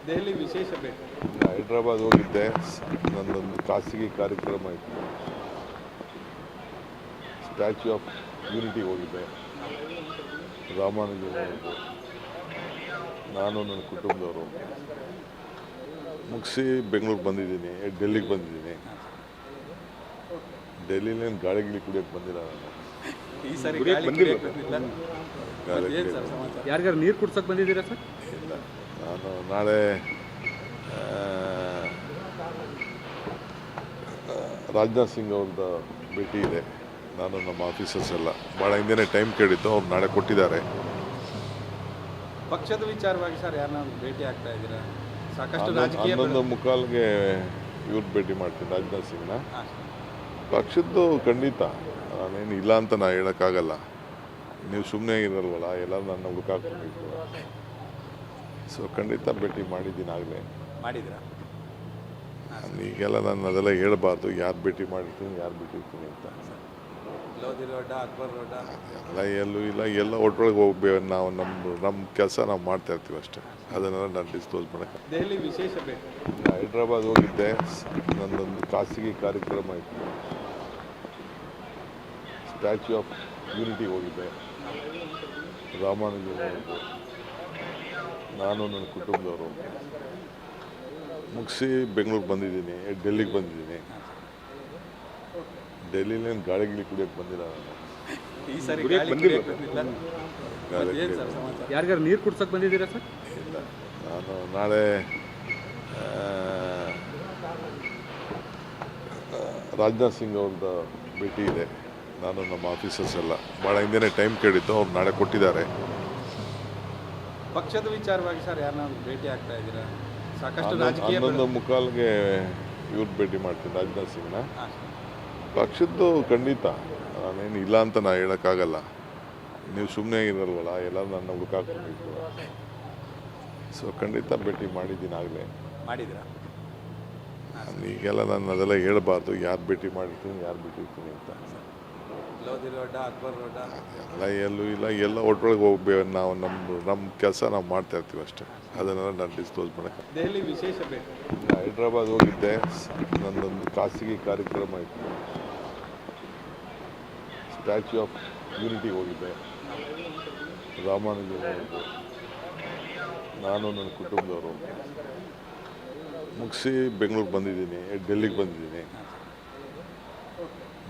ದೆಹಲಿ ವಿಶೇಷ ಭೇಟಿ. ಹೈದ್ರಾಬಾದ್ ಹೋಗಿದ್ದೆ, ನನ್ನೊಂದು ಖಾಸಗಿ ಕಾರ್ಯಕ್ರಮ ಇತ್ತು. ಸ್ಟ್ಯಾಚ್ಯೂ ಆಫ್ ಯೂನಿಟಿಗೆ ಹೋಗಿದ್ದೆ, ರಾಮಾನುಜನ್ ಅವರದ್ದು. ನಾನು ನನ್ನ ಕುಟುಂಬದವರು ಮುಗಿಸಿ ಬೆಂಗಳೂರಿಗೆ ಬಂದಿದ್ದೀನಿ, ಡೆಲ್ಲಿಗೆ ಬಂದಿದ್ದೀನಿ. ಡೆಲ್ಲಿಲೇನು ಗಾಳಿಗಿಳಿ ಕುಡಿಯೋಕ್ಕೆ ಬಂದಿಲ್ಲ ನಾನು. ಈ ಸಾರಿ ಗಾಳಿ ಕುಡಿಯಕ್ಕೆ ಬಂದಿಲ್ಲ. ಗಾಳಿ ಏನು ಸರ್ ಸಮಾಚಾರ? ಯಾರಿಗಾರು ನೀರು ಕುಡ್ಸೋಕೆ ಬಂದಿದ್ದೀರಾ ಸರ್? ಇಲ್ಲ, ನಾನು ನಾಳೆ ರಾಜನಾಥ್ ಸಿಂಗ್ ಅವ್ರದ್ದು ಭೇಟಿ ಇದೆ. ನಾನು ನಮ್ಮ ಆಫೀಸರ್ಸ್ ಎಲ್ಲ ಭಾಳ ಹಿಂದೆನೇ ಟೈಮ್ ಕೇಳಿದ್ದು, ಅವ್ರು ನಾಳೆ ಕೊಟ್ಟಿದ್ದಾರೆ. ಪಕ್ಷದ ವಿಚಾರವಾಗಿ ಸರ್ ಯಾರನ್ನ ಭೇಟಿ ಆಗ್ತಾ ಇದ್ದೀರಾ? ಸಾಕಷ್ಟು ರಾಜಕೀಯ 11:45ಗೆ ಇವ್ರು ಭೇಟಿ ಮಾಡ್ತೀನಿ, ರಾಜನಾಥ್ ಸಿಂಗ್ನ. ಹಾಂ. ಪಕ್ಷದ್ದು ಖಂಡಿತ, ನಾನೇನು ಇಲ್ಲ ಅಂತ ನಾನು ಹೇಳೋಕ್ಕಾಗಲ್ಲ. ನೀವು ಸುಮ್ಮನೆ ಇರಲ್ವಲ್ಲ, ಎಲ್ಲರೂ ನನ್ನ ಹುಡುಕಾಕೊಂಡಿದ್ದು. ಸೊ ಖಂಡಿತ ಭೇಟಿ ಮಾಡಿದ್ದೀನಿ ಆಗಲೇ. ಮಾಡಿದ್ರಾ? ಈಗೆಲ್ಲ ನಾನು ಅದೆಲ್ಲ ಹೇಳಬಾರ್ದು, ಯಾರು ಭೇಟಿ ಮಾಡಿರ್ತೀನಿ ಯಾರು ಬಿಟ್ಟಿರ್ತೀನಿ ಅಂತ. ಲೋಧಿ ರೋಡ, ಅಕ್ಬರ್ ರೋಡ ಎಲ್ಲ ಎಲ್ಲೂ ಇಲ್ಲ, ಎಲ್ಲ ಒಟ್ಟೊಳಗೆ ಹೋಗ್ಬೇಕು. ನಾವು ನಮ್ಮ ಕೆಲಸ ನಾವು ಮಾಡ್ತಾ ಇರ್ತೀವಿ ಅಷ್ಟೇ, ಅದನ್ನೆಲ್ಲ ನಾನು ಡಿಸ್ಕ್ಲೋಸ್ ಮಾಡೋಕ್ಕೆ. ದೆಹಲಿ ವಿಶೇಷ ಭೇಟಿ. ಹೈದ್ರಾಬಾದ್ ಹೋಗಿದ್ದೆ, ನನ್ನೊಂದು ಖಾಸಗಿ ಕಾರ್ಯಕ್ರಮ ಇತ್ತು. ಸ್ಟ್ಯಾಚ್ಯೂ ಆಫ್ ಯೂನಿಟಿಗೆ ಹೋಗಿದ್ದೆ, ರಾಮಾನುಜನ್ ಅವರದ್ದು. ನಾನು ನನ್ನ ಕುಟುಂಬದವರು ಮುಗಿಸಿ ಬೆಂಗಳೂರಿಗೆ ಬಂದಿದ್ದೀನಿ, ಡೆಲ್ಲಿಗೆ ಬಂದಿದ್ದೀನಿ. ಡೆಲ್ಲಿಲೇನು ಗಾಳಿಗಿಳಿ ಕುಡಿಯೋಕ್ಕೆ ಬಂದಿಲ್ಲ ನಾನು. ಈ ಸಾರಿ ಗಾಳಿ ಕುಡಿಯಕ್ಕೆ ಬಂದಿಲ್ಲ. ಗಾಳಿ ಏನು ಸರ್ ಸಮಾಚಾರ? ಯಾರಿಗಾರು ನೀರು ಕುಡ್ಸೋಕೆ ಬಂದಿದ್ದೀರಾ ಸರ್? ಇಲ್ಲ, ನಾನು ನಾಳೆ ರಾಜನಾಥ್ ಸಿಂಗ್ ಅವ್ರದ್ದು ಭೇಟಿ ಇದೆ. ನಾನು ನಮ್ಮ ಆಫೀಸರ್ಸ್ ಎಲ್ಲ ಭಾಳ ಹಿಂದೆನೇ ಟೈಮ್ ಕೇಳಿದ್ದು, ಅವ್ರು ನಾಳೆ ಕೊಟ್ಟಿದ್ದಾರೆ. ಪಕ್ಷದ ವಿಚಾರವಾಗಿ ಸರ್ ಯಾರನ್ನ ಭೇಟಿ ಆಗ್ತಾ ಇದ್ದೀರಾ? ಸಾಕಷ್ಟು ರಾಜಕೀಯ 11:45ಗೆ ಇವ್ರು ಭೇಟಿ ಮಾಡ್ತೀನಿ, ರಾಜನಾಥ್ ಸಿಂಗ್ನ. ಹಾಂ. ಪಕ್ಷದ್ದು ಖಂಡಿತ, ನಾನೇನು ಇಲ್ಲ ಅಂತ ನಾನು ಹೇಳೋಕ್ಕಾಗಲ್ಲ. ನೀವು ಸುಮ್ಮನೆ ಇರಲ್ವಲ್ಲ, ಎಲ್ಲರೂ ನನ್ನ ಹುಡುಕಾಕೊಂಡಿದ್ದು. ಸೊ ಖಂಡಿತ ಭೇಟಿ ಮಾಡಿದ್ದೀನಿ ಆಗಲೇ. ಮಾಡಿದ್ರಾ? ಈಗೆಲ್ಲ ನಾನು ಅದೆಲ್ಲ ಹೇಳಬಾರ್ದು, ಯಾರು ಭೇಟಿ ಮಾಡಿರ್ತೀನಿ ಯಾರು ಬಿಟ್ಟಿರ್ತೀನಿ ಅಂತ. ಲೋಧಿ ರೋಡ, ಅಕ್ಬರ್ ರೋಡ ಎಲ್ಲ ಎಲ್ಲೂ ಇಲ್ಲ, ಎಲ್ಲ ಒಟ್ಟೊಳಗೆ ಹೋಗ್ಬೇಕು. ನಾವು ನಮ್ಮ ಕೆಲಸ ನಾವು ಮಾಡ್ತಾ ಇರ್ತೀವಿ ಅಷ್ಟೇ, ಅದನ್ನೆಲ್ಲ ನಾನು ಡಿಸ್ಕ್ಲೋಸ್ ಮಾಡೋಕ್ಕೆ. ದೆಹಲಿ ವಿಶೇಷ ಭೇಟಿ. ಹೈದ್ರಾಬಾದ್ ಹೋಗಿದ್ದೆ, ನನ್ನೊಂದು ಖಾಸಗಿ ಕಾರ್ಯಕ್ರಮ ಇತ್ತು. ಸ್ಟ್ಯಾಚ್ಯೂ ಆಫ್ ಯೂನಿಟಿಗೆ ಹೋಗಿದ್ದೆ, ರಾಮಾನುಜನ್ ಅವರದ್ದು. ನಾನು ನನ್ನ ಕುಟುಂಬದವರು ಮುಗಿಸಿ ಬೆಂಗಳೂರಿಗೆ ಬಂದಿದ್ದೀನಿ, ಡೆಲ್ಲಿಗೆ ಬಂದಿದ್ದೀನಿ.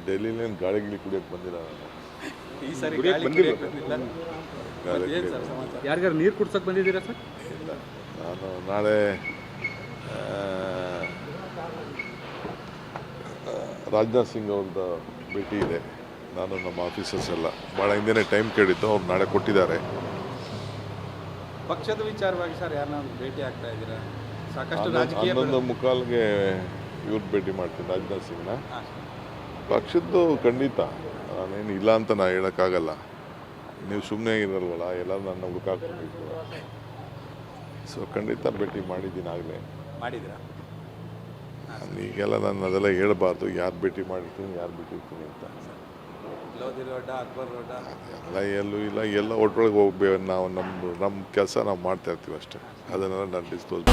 ಡೆಲ್ಲಿಲೇನು ಗಾಳಿಗಿಳಿ ಕುಡಿಯೋಕ್ಕೆ ಬಂದಿಲ್ಲ ನಾನು. ಈ ಸಾರಿ ಗಾಳಿ ಕುಡಿಯಕ್ಕೆ ಬಂದಿಲ್ಲ. ಗಾಳಿ ಏನು ಸರ್ ಸಮಾಚಾರ? ಯಾರಿಗಾರು ನೀರು ಕುಡ್ಸೋಕೆ ಬಂದಿದ್ದೀರಾ ಸರ್? ಇಲ್ಲ, ನಾನು ನಾಳೆ ರಾಜನಾಥ್ ಸಿಂಗ್ ಅವ್ರದ್ದು ಭೇಟಿ ಇದೆ. ನಾನು ನಮ್ಮ ಆಫೀಸರ್ಸ್ ಎಲ್ಲ ಭಾಳ ಹಿಂದೆನೇ ಟೈಮ್ ಕೇಳಿದ್ದು, ಅವ್ರು ನಾಳೆ ಕೊಟ್ಟಿದ್ದಾರೆ. ಪಕ್ಷದ ವಿಚಾರವಾಗಿ ಸರ್ ಯಾರನ್ನ ಭೇಟಿ ಆಗ್ತಾ ಇದ್ದೀರಾ? ಸಾಕಷ್ಟು ರಾಜಕೀಯ 11:45ಗೆ ಇವ್ರು ಭೇಟಿ ಮಾಡ್ತೀನಿ, ರಾಜನಾಥ್ ಸಿಂಗ್ನ. ಹಾಂ. ಪಕ್ಷದ್ದು ಖಂಡಿತ, ನಾನೇನು ಇಲ್ಲ ಅಂತ ನಾನು ಹೇಳೋಕ್ಕಾಗಲ್ಲ. ನೀವು ಸುಮ್ಮನೆ ಇರಲ್ವಲ್ಲ, ಎಲ್ಲರೂ ನನ್ನ ಹುಡುಕಾಕೊಂಡಿದ್ದು. ಸೊ ಖಂಡಿತ ಭೇಟಿ ಮಾಡಿದ್ದೀನಿ ಆಗಲೇ. ಮಾಡಿದ್ರಾ? ಈಗೆಲ್ಲ ನಾನು ಅದೆಲ್ಲ ಹೇಳಬಾರ್ದು, ಯಾರು ಭೇಟಿ ಮಾಡಿರ್ತೀನಿ ಯಾರು ಬಿಟ್ಟಿರ್ತೀನಿ ಅಂತ. ಲೋಧಿ ರೋಡ, ಅಕ್ಬರ್ ರೋಡ ಎಲ್ಲ ಎಲ್ಲೂ ಇಲ್ಲ, ಎಲ್ಲ ಒಟ್ಟೊಳಗೆ ಹೋಗ್ಬೇಕು. ನಾವು ನಮ್ಮ ಕೆಲಸ ನಾವು ಮಾಡ್ತಾ ಇರ್ತೀವಿ ಅಷ್ಟೇ, ಅದನ್ನೆಲ್ಲ ನಾನು ಡಿಸ್ಕ್ಲೋಸ್